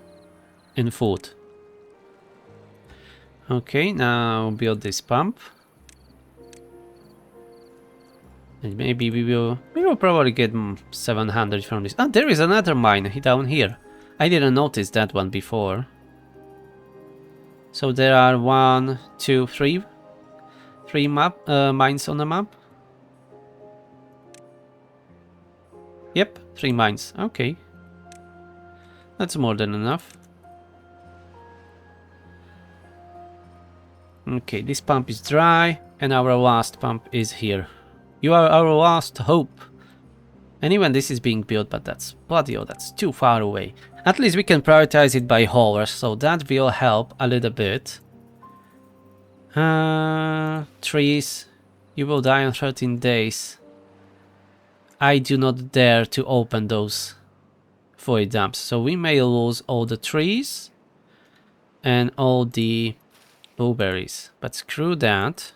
and food. Okay, now build this pump. And maybe we will probably get 700 from this. Ah, there is another mine down here. I didn't notice that one before. So there are 1, 2, 3 mines on the map. Yep, 3 mines. Okay. That's more than enough. Okay, this pump is dry, and our last pump is here. You are our last hope. And even this is being built, but that's bloody hell, that's too far away. At least we can prioritize it by haulers, so that will help a little bit. Trees, you will die in 13 days. I do not dare to open those void dumps, so we may lose all the trees and all the blueberries, but screw that.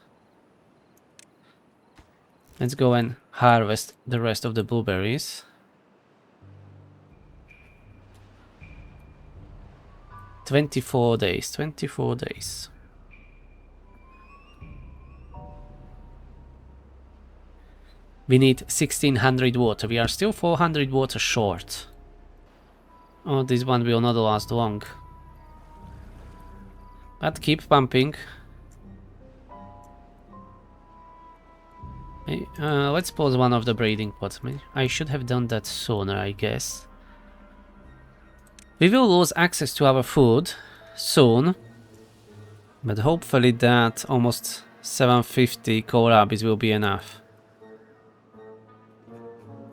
Let's go and harvest the rest of the blueberries. 24 days, 24 days. We need 1600 water. We are still 400 water short. Oh, this one will not last long. But keep pumping. Let's pause one of the breeding pots. I should have done that sooner, I guess. We will lose access to our food soon. But hopefully that almost 750 kohlrabis will be enough.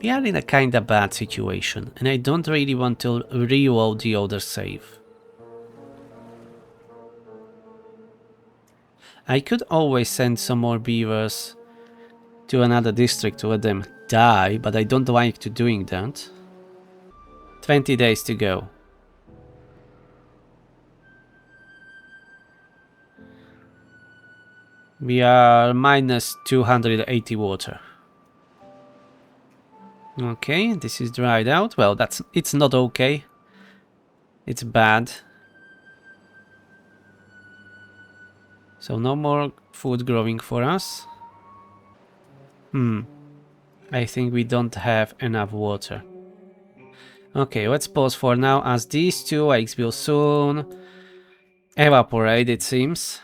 We are in a kinda bad situation, and I don't really want to reload the other save. I could always send some more beavers to another district to let them die, but I don't like to doing that. 20 days to go. We are minus 280 water. Okay, this is dried out. Well, it's not okay. It's bad. So no more food growing for us. I think we don't have enough water. Okay, let's pause for now, as these two lakes will soon evaporate, it seems.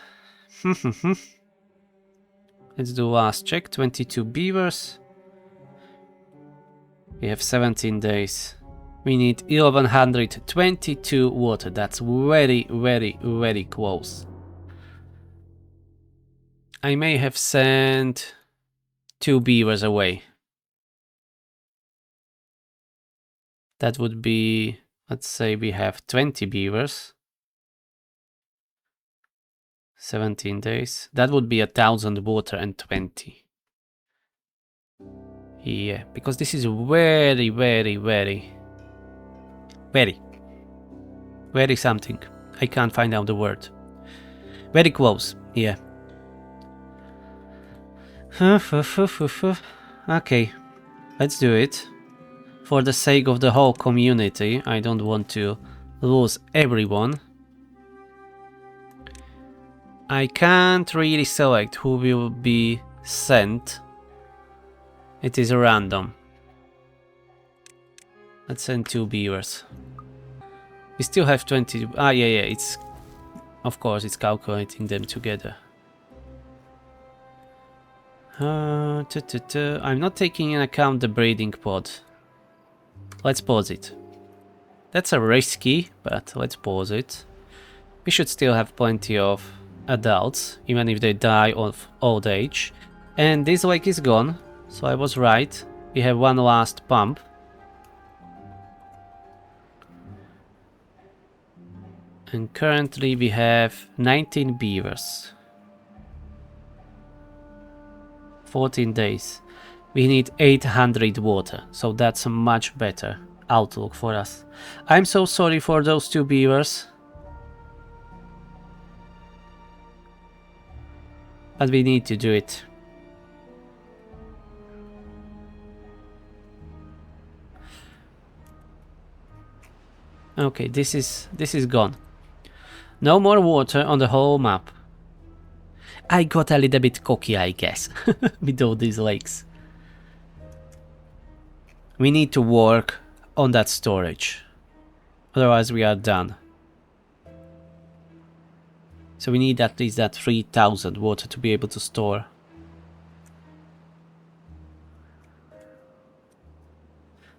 Let's do last check. 22 beavers. We have 17 days. We need 1122 water. That's very, very, very close. I may have sent 2 beavers away. That would be, let's say we have 20 beavers. 17 days. That would be 1000 water and 20. Yeah, because this is very, very, very, very, very something. I can't find out the word. Very close, yeah. Okay, let's do it. For the sake of the whole community, I don't want to lose everyone. I can't really select who will be sent. It is random. Let's send 2 beavers. We still have 20. Ah, yeah, it's... Of course, it's calculating them together. I'm not taking into account the breeding pod. Let's pause it. That's a risky, but let's pause it. We should still have plenty of adults, even if they die of old age. And this lake is gone, so I was right. We have one last pump. And currently we have 19 beavers. 14 days. We need 800 water, so that's a much better outlook for us. I'm so sorry for those 2 beavers. But we need to do it. Okay, this is gone. No more water on the whole map. I got a little bit cocky, I guess, with all these lakes. We need to work on that storage. Otherwise we are done. So we need at least that 3000 water to be able to store.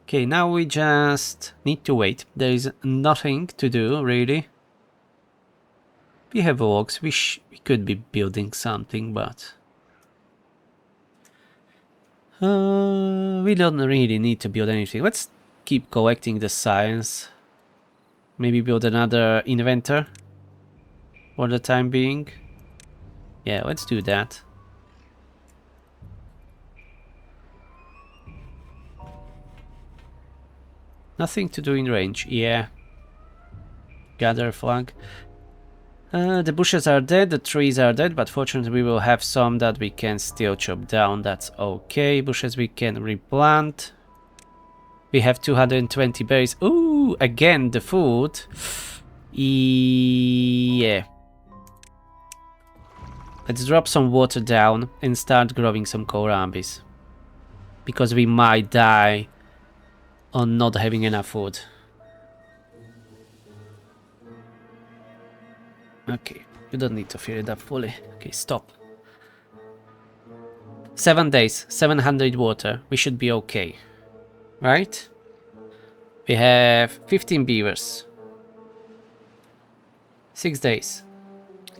Okay, now we just need to wait. There is nothing to do, really. We have logs. We could be building something, but we don't really need to build anything. Let's keep collecting the science. Maybe build another inventor for the time being. Yeah, let's do that. Nothing to do in range. Yeah. Gather flag. The bushes are dead, the trees are dead, but fortunately we will have some that we can still chop down. That's okay. Bushes we can replant. We have 220 berries. Ooh, again the food. Yeah. Let's drop some water down and start growing some kohlrabis. Because we might die on not having enough food. Okay, you don't need to fill it up fully. Okay, stop. 7 days, 700 water. We should be okay. Right? We have 15 beavers. 6 days.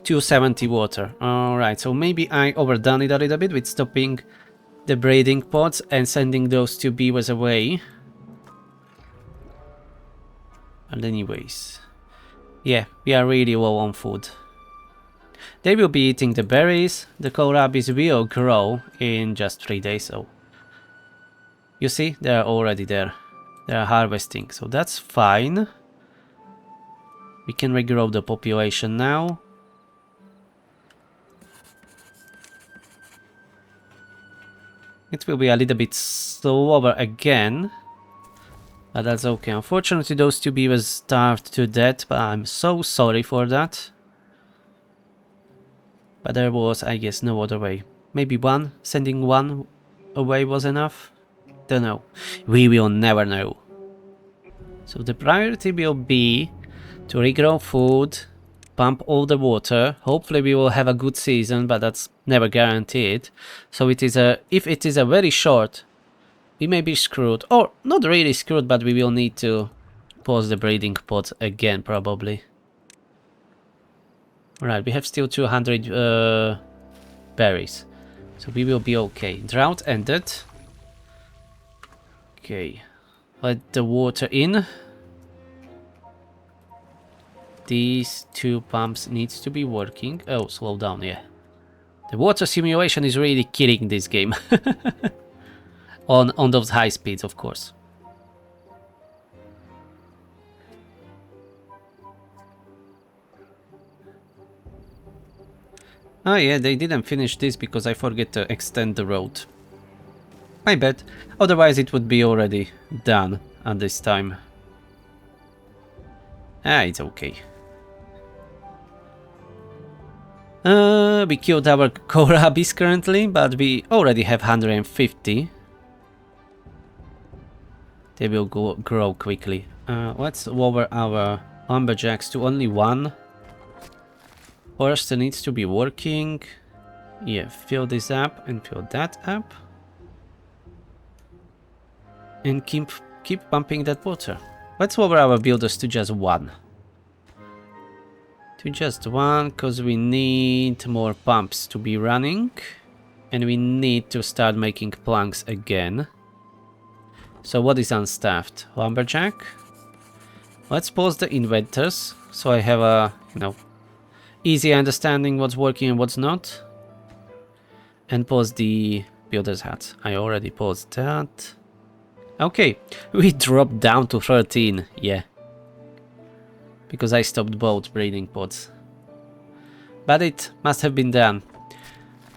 270 water. Alright, so maybe I overdone it a little bit with stopping the breeding pods and sending those 2 beavers away. And anyways. Yeah, we are really low on food. They will be eating the berries. The kohlrabis will grow in just 3 days. So you see, they are already there. They are harvesting, so that's fine. We can regrow the population now. It will be a little bit slower again. But that's okay. Unfortunately, those 2 beavers starved to death, but I'm so sorry for that. But there was, I guess, no other way. Maybe sending one away was enough? Don't know. We will never know. So the priority will be to regrow food, pump all the water. Hopefully we will have a good season, but that's never guaranteed. So it is if it is a very short, we may be screwed, or not really screwed, but we will need to pause the breeding pods again, probably. Alright, we have still 200 berries, so we will be okay. Drought ended. Okay, let the water in. These 2 pumps needs to be working. Oh, slow down, yeah. The water simulation is really killing this game. On those high speeds, of course. Oh yeah, they didn't finish this because I forget to extend the road. My bad. Otherwise it would be already done at this time. It's okay. We killed our kohlrabis currently, but we already have 150. They will grow quickly. Let's lower our lumberjacks to only 1. Harshest needs to be working. Yeah, fill this up and fill that up. And keep pumping that water. Let's lower our builders to just 1. To just 1, because we need more pumps to be running. And we need to start making planks again. So what is unstaffed? Lumberjack. Let's pause the inventors, so I have a, easy understanding what's working and what's not. And pause the builder's hat. I already paused that. Okay, we dropped down to 13, yeah. Because I stopped both breeding pods. But it must have been done.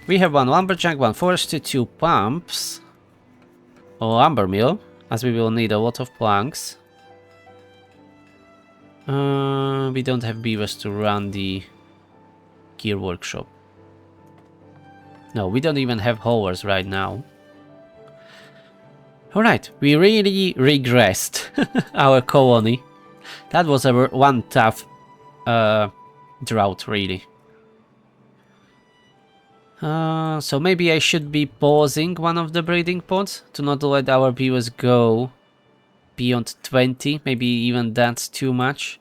We have 1 lumberjack, 1 forester, 2 pumps. A lumber mill, as we will need a lot of planks. We don't have beavers to run the gear workshop. No, we don't even have haulers right now. Alright, we really regressed our colony. That was one tough drought, really. So maybe I should be pausing one of the breeding pods to not let our beavers go beyond 20. Maybe even that's too much.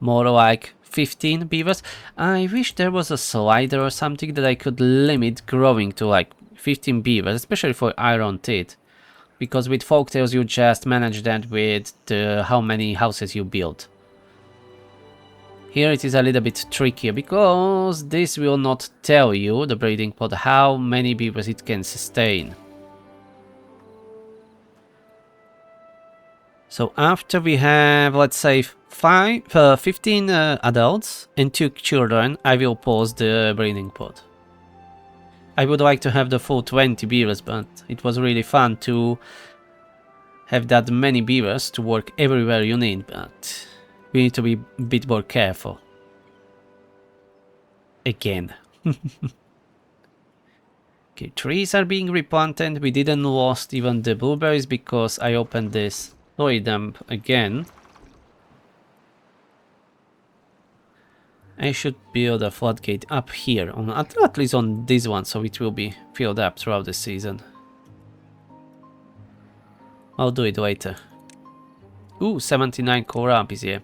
More like 15 beavers. I wish there was a slider or something that I could limit growing to like 15 beavers, especially for iron teeth. Because with folktales you just manage that with how many houses you build. Here it is a little bit trickier because this will not tell you, the breeding pod, how many beavers it can sustain. So after we have, let's say, 15 adults and 2 children, I will pause the breeding pod. I would like to have the full 20 beavers, but it was really fun to have that many beavers to work everywhere you need, but we need to be a bit more careful. Again. Okay, trees are being replanted. We didn't lost even the blueberries because I opened this soy dump again. I should build a floodgate up here, on at least on this one, so it will be filled up throughout the season. I'll do it later. Ooh, 79 kohlrabi here.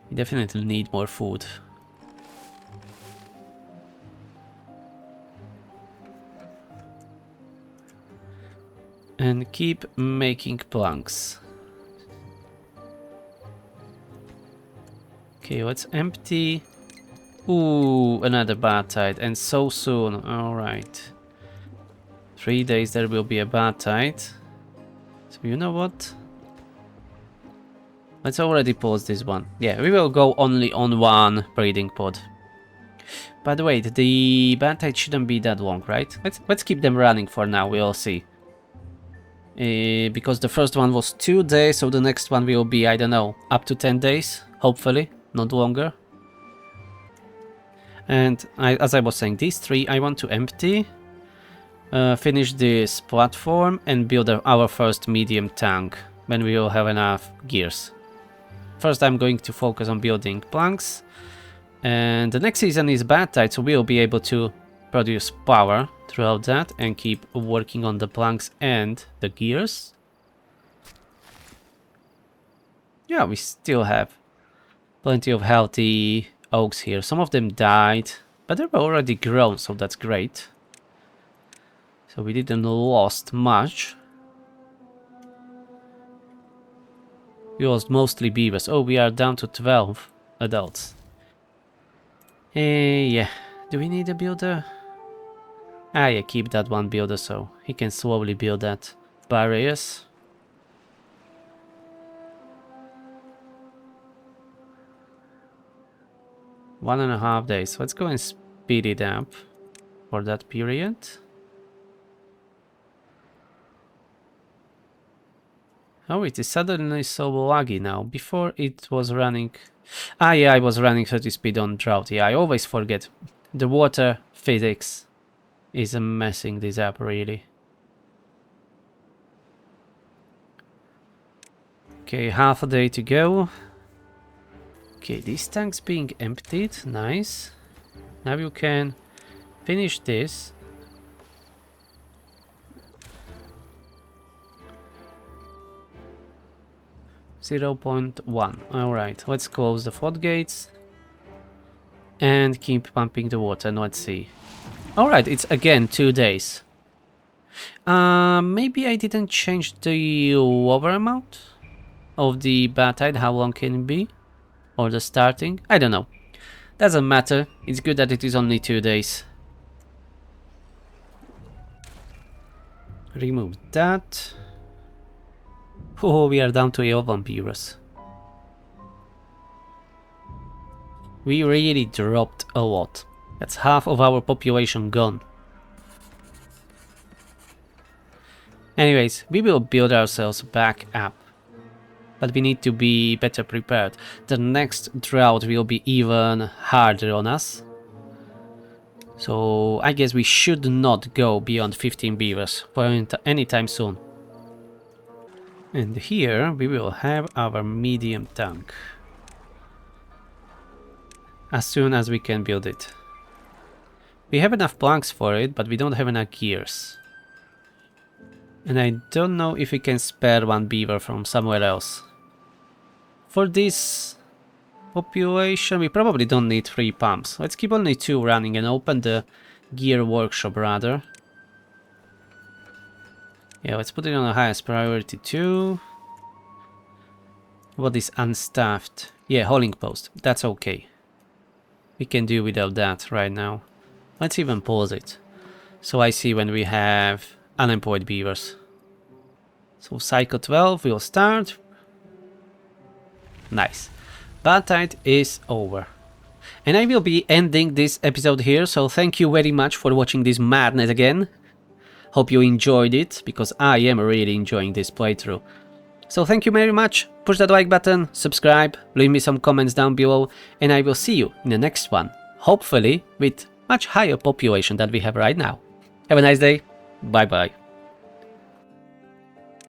We definitely need more food. And keep making planks. Okay, let's empty. Ooh, another Badtide, and so soon. Alright. 3 days there will be a Badtide. So you know what? Let's already pause this one. Yeah, we will go only on one breeding pod. By the way, the Badtide shouldn't be that long, right? Let's keep them running for now, we'll see. Because the first one was 2 days, so the next one will be, I don't know, up to 10 days, hopefully, not longer. And as I was saying, these 3 I want to empty, finish this platform and build our first medium tank when we will have enough gears. First I'm going to focus on building planks, and the next season is Badtide, so we'll be able to produce power throughout that and keep working on the planks and the gears. Yeah, we still have plenty of healthy oaks here. Some of them died, but they were already grown, so that's great. So we didn't lost much. We lost mostly beavers. Oh, we are down to 12 adults. Yeah. Do we need a builder? Ah, yeah, keep that one builder so he can slowly build that barriers. One and a half days. Let's go and speed it up for that period. Oh, it is suddenly so laggy now. Before it was running... Ah, yeah, I was running 30 speed on Drought. Yeah, I always forget. The water physics is messing this up, really. Okay, half a day to go. Okay, this tank's being emptied. Nice. Now you can finish this. .1. Alright, let's close the floodgates and keep pumping the water. And let's see. Alright, it's again 2 days. Maybe I didn't change the over amount of the Badtide, how long can it be? Or the starting? I don't know. Doesn't matter. It's good that it is only 2 days. Remove that. Oh, we are down to 11 beavers. We really dropped a lot. That's half of our population gone. Anyways, we will build ourselves back up. But we need to be better prepared. The next drought will be even harder on us. So I guess we should not go beyond 15 beavers for any time soon. And here we will have our medium tank. As soon as we can build it. We have enough planks for it, but we don't have enough gears. And I don't know if we can spare one beaver from somewhere else. For this population. We probably don't need 3 pumps. Let's keep only 2 running and open the gear workshop rather. Yeah, let's put it on the highest priority too. What is unstaffed? Yeah, hauling post. That's okay. We can do without that right now. Let's even pause it. So I see when we have unemployed beavers. So cycle 12 will start. Nice. Badtide is over. And I will be ending this episode here, so thank you very much for watching this madness again. Hope you enjoyed it, because I am really enjoying this playthrough. So thank you very much, push that like button, subscribe, leave me some comments down below, and I will see you in the next one. Hopefully with much higher population than we have right now. Have a nice day, bye bye.